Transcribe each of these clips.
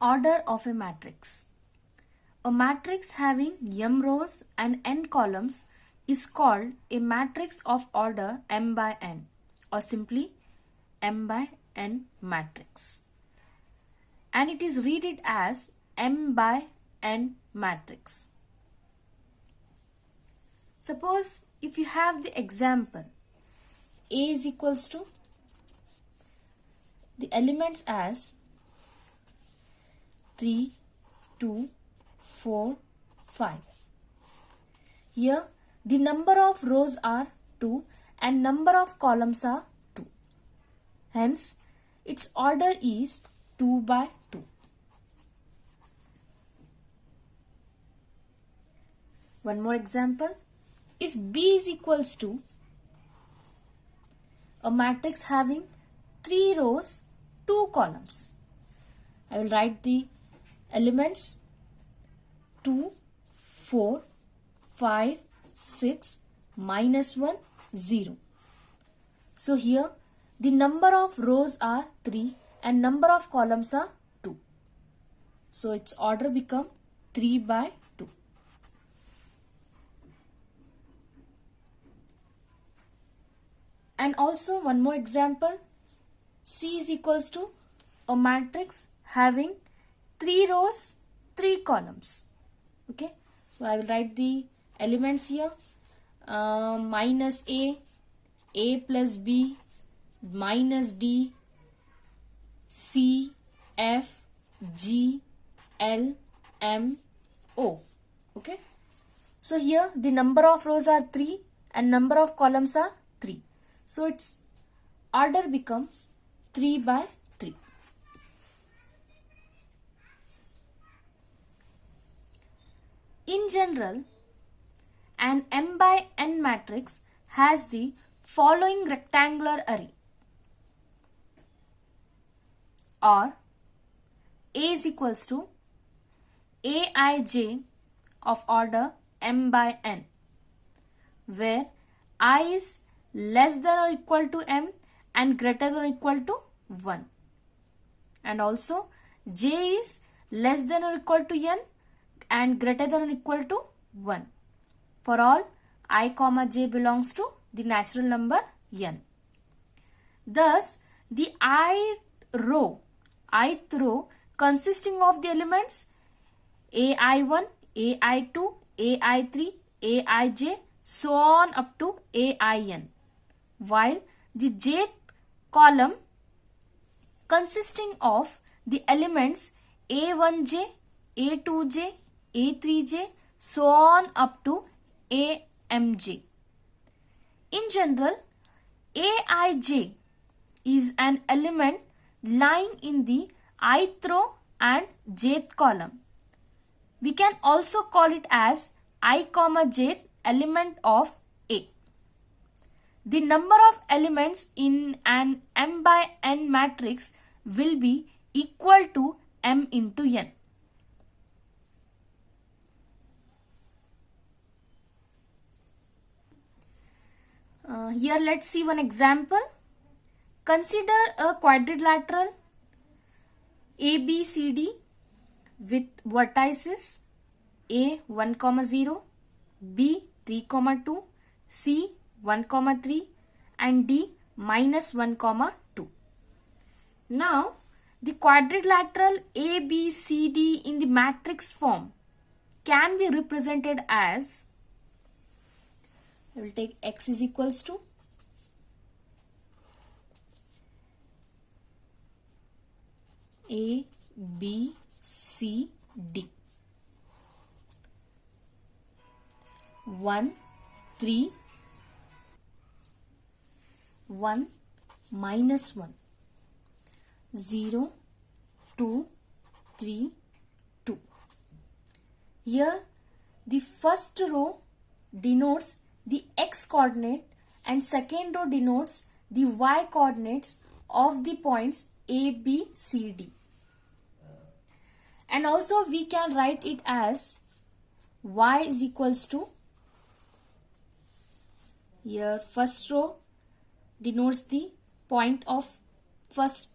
Order of a matrix. A matrix having m rows and n columns is called a matrix of order m by n, or simply m by n matrix. And it is read it as m by n matrix. Suppose if you have the example A is equals to the elements as 3, 2, 4, 5. Here the number of rows are 2 and number of columns are 2. Hence its order is 2 by 2. One more example. If B is equals to a matrix having 3 rows, 2 columns, I will write the elements 2, 4, 5, 6, minus 1, 0. So here the number of rows are 3 and number of columns are 2. So its order become 3 by 2. And also one more example. C is equals to a matrix having 3 rows, 3 columns. Okay, so I will write the elements here. Minus A plus B, minus D, C, F, G, L, M, O. Okay, so here the number of rows are 3 and number of columns are 3. So its order becomes 3 by 3. In general, an m by n matrix has the following rectangular array, or A is equals to Aij of order m by n, where I is less than or equal to m and greater than or equal to 1, and also j is less than or equal to n and greater than or equal to 1 for all I comma j belongs to the natural number n. Thus the ith row consisting of the elements ai1, ai2, ai3, aij, so on up to ain, while the jth column consisting of the elements a1j, a2j, a3j, so on up to amj. In general, aij is an element lying in the ith row and jth column. We can also call it as I comma j element of A. The number of elements in an m by n matrix will be equal to m into n. Here let's see one example. Consider a quadrilateral ABCD with vertices A 1, 0, B 3, 2, C 1, 3 and D minus 1, 2. Now the quadrilateral ABCD in the matrix form can be represented as, I will take X is equals to A, B, C, D. 1, 3, 1, minus 1, 0, 2, 3, 2. Here the first row denotes the x coordinate and second row denotes the y coordinates of the points A, B, C, D. And also we can write it as y is equals to, here first row denotes the point of first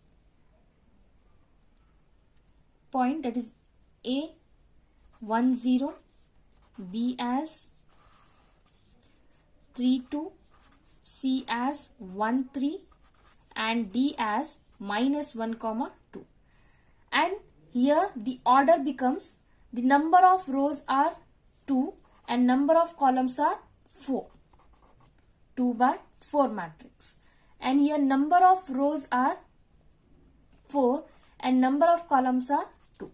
point, that is A 1 0, B as 3 2, C as 1 3, and D as -1, 2. And here the order becomes, the number of rows are 2 and number of columns are 4. 2 by 4 matrix. And here number of rows are 4 and number of columns are 2.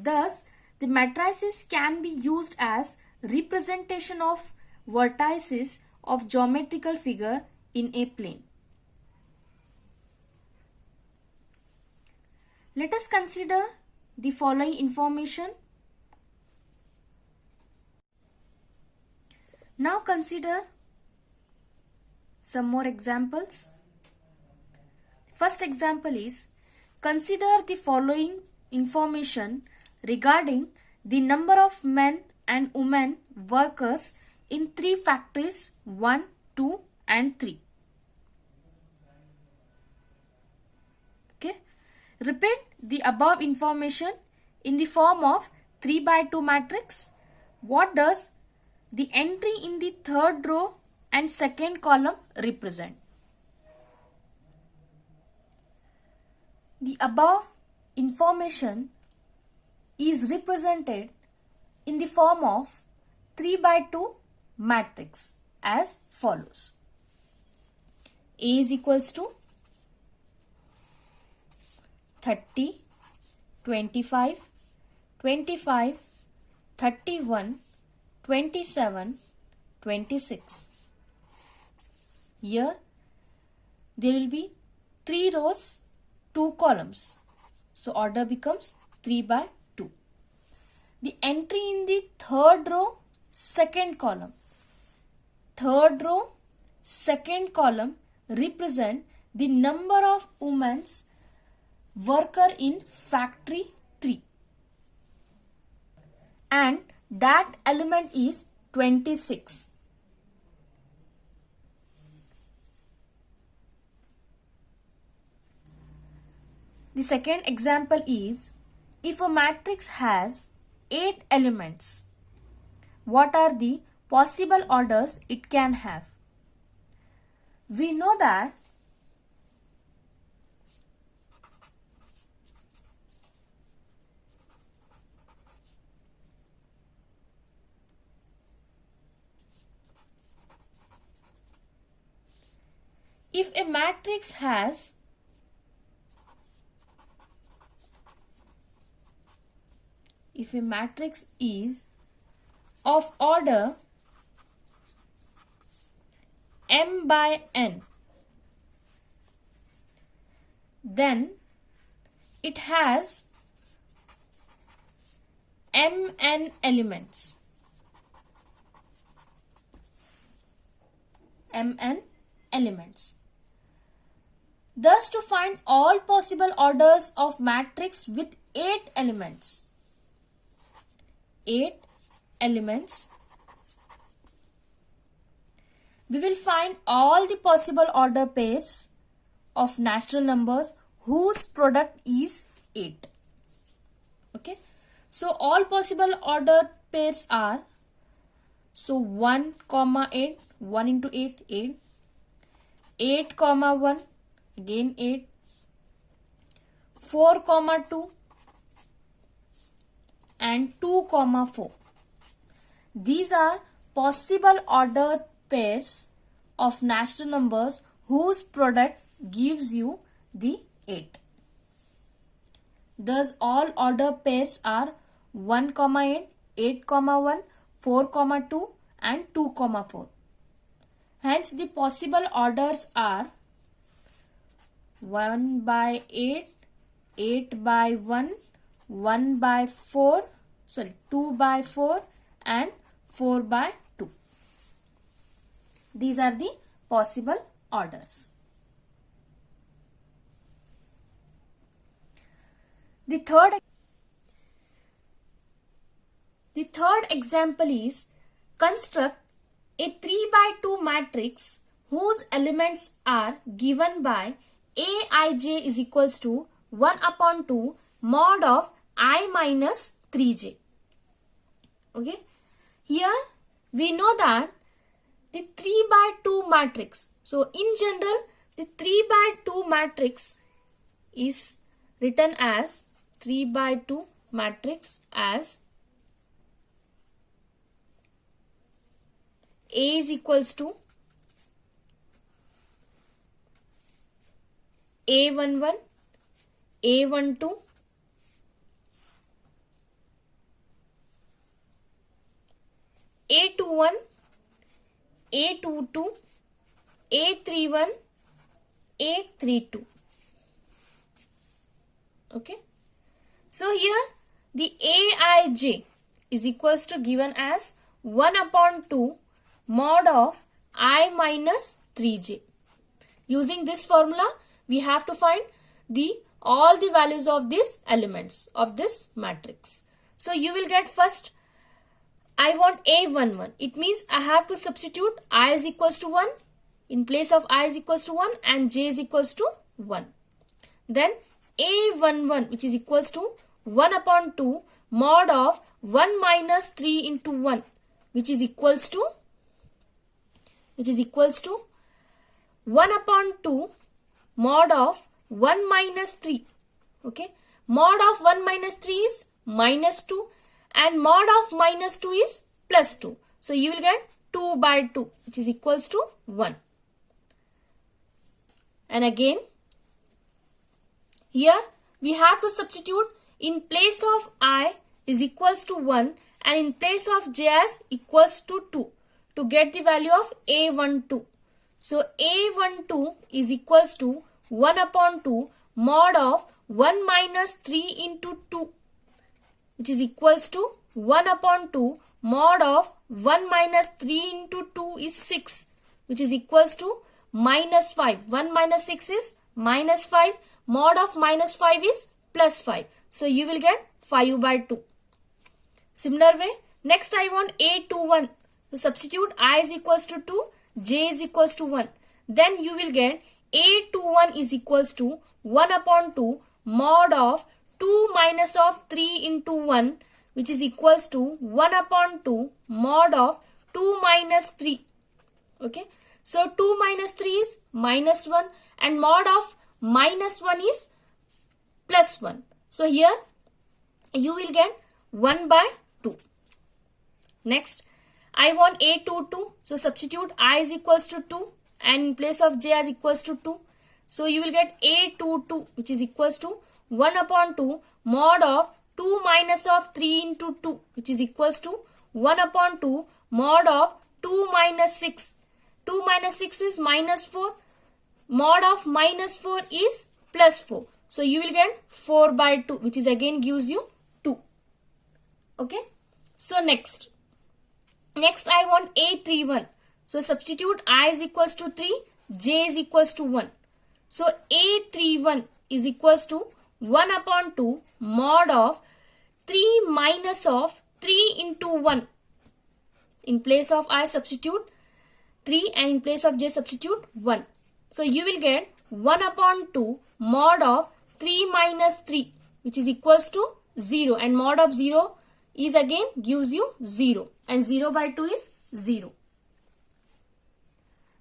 Thus, the matrices can be used as representation of vertices of geometrical figure in a plane. Let us consider the following information. Now consider some more examples. First example is, consider the following information regarding the number of men and women workers in 3 factories 1, 2 and 3. Okay. Repeat the above information in the form of 3 by 2 matrix. What does the entry in the third row and second column represent? The above information is represented in the form of 3 by 2 matrix as follows. A is equals to 30, 25, 25, 31, 27, 26. Here there will be 3 rows, 2 columns. So order becomes 3 by 2. The entry in the third row, second column. Third row, second column represent the number of women's worker in factory 3. And that element is 26. The second example is, if a matrix has 8 elements, what are the possible orders it can have? We know that if a matrix has is of order m by n, then it has mn elements. Mn elements. Thus, to find all possible orders of matrix with 8 elements, we will find all the possible order pairs of natural numbers whose product is 8. Okay. So all possible order pairs are, so 1, 8, 1 into 8, 8, 8, 1, again 8, 4, 2, and 2, 4. These are possible ordered pairs of natural numbers whose product gives you the 8. Thus, all order pairs are 1, 8, 8, 1, 4, 2, and 2, 4. Hence, the possible orders are 1 by 8, 8 by 1, 1 by 4, 2 by 4, and 4 by 2. These are the possible orders. The third example is, construct a 3 by 2 matrix whose elements are given by Aij is equals to 1 upon 2, mod of I minus 3j. Okay. Here we know that the 3 by 2 matrix. So in general, the 3 by 2 matrix is written as 3 by 2 matrix as A is equals to A11, A12, A21, A22, A31, A32. Okay. So here the Aij is equals to given as 1 upon 2 mod of I minus 3j. Using this formula, we have to find all the values of these elements of this matrix. So you will get first, I want A11. It means I have to substitute I is equals to 1 in place of I is equals to 1 and j is equals to 1. Then A11, which is equals to 1 upon 2 mod of 1 minus 3 into 1, which is equals to 1 upon 2 mod of 1 minus 3. Okay. Mod of 1 minus 3 is minus 2 and mod of minus 2 is plus 2. So you will get 2 by 2, which is equals to 1. And again, here we have to substitute in place of I is equals to 1 and in place of j as equals to 2 to get the value of A12. So A12 is equals to 1 upon 2 mod of 1 minus 3 into 2, which is equals to 1 upon 2 mod of 1 minus 3 into 2 is 6, which is equals to minus 5. 1 minus 6 is minus 5. Mod of minus 5 is plus 5. So you will get 5 by 2. Similar way, next I want A21. So substitute I is equals to 2, j is equals to 1. Then you will get A21 is equals to 1 upon 2 mod of 2 minus of 3 into 1, which is equals to 1 upon 2 mod of 2 minus 3. Okay. So 2 minus 3 is minus 1 and mod of minus 1 is plus 1. So here you will get 1 by 2. Next, I want A22. So substitute I is equals to 2 and in place of j as equals to 2. So you will get A22, which is equals to 1 upon 2 mod of 2 minus of 3 into 2, which is equals to 1 upon 2 mod of 2 minus 6. 2 minus 6 is minus 4. Mod of minus 4 is plus 4. So you will get 4 by 2, which is again gives you 2. Okay. So next I want A31. So substitute I is equals to 3, j is equals to 1. So A31 is equals to 1 upon 2 mod of 3 minus of 3 into 1. In place of I substitute 3 and in place of j substitute 1. So you will get 1 upon 2 mod of 3 minus 3, which is equals to 0, and mod of 0 is again gives you 0 and 0 by 2 is 0.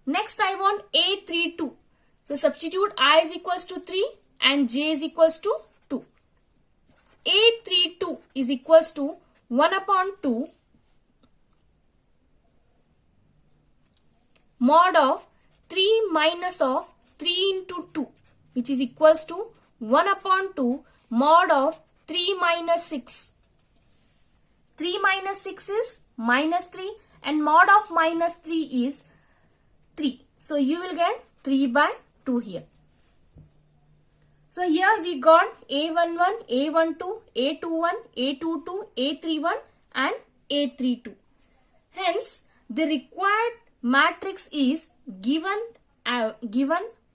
Next I want A32. So substitute I is equals to 3 and j is equals to 2. A32 is equals to 1 upon 2 mod of 3 minus of 3 into 2, which is equals to 1 upon 2 mod of 3 minus 6. 3 minus 6 is minus 3 and mod of minus 3 is 3. So you will get 3 by 2 here. So here we got A11, A12, A21, A22, A31 and A32. Hence the required matrix is given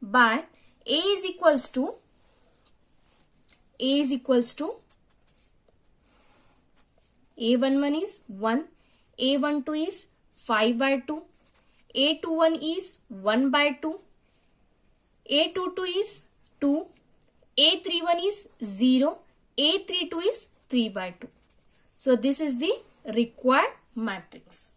by A is equals to A11 is 1, A12 is 5 by 2, A21 is 1 by 2, A22 is 2, A31 is 0, A32 is 3 by 2. So this is the required matrix.